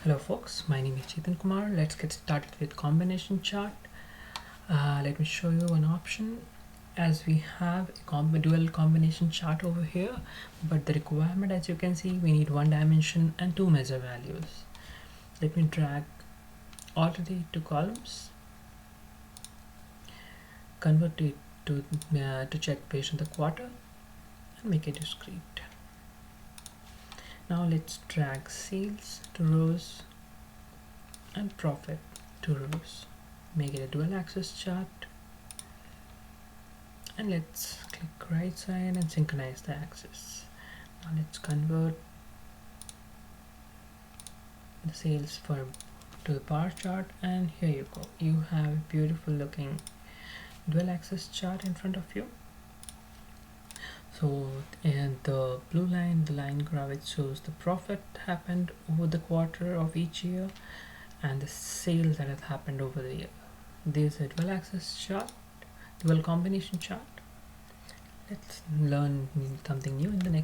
Hello folks, my name is Chetan Kumar. Let's get started with combination chart. Let me show you an option, as we have a dual combination chart over here, but the requirement, as you can see, we need one dimension and two measure values. Let me drag all of the two columns, convert it to check based on the quarter, and make it discrete. Now let's drag sales to rows and profit to rows. Make it a dual axis chart, and let's click right side and synchronize the axis. Now let's convert the sales to the bar chart, and here you go. You have a beautiful looking dual axis chart in front of you. So, and the blue line, the line graph, it shows the profit happened over the quarter of each year and the sales that have happened over the year. There's a dual axis chart, dual combination chart. Let's learn something new in the next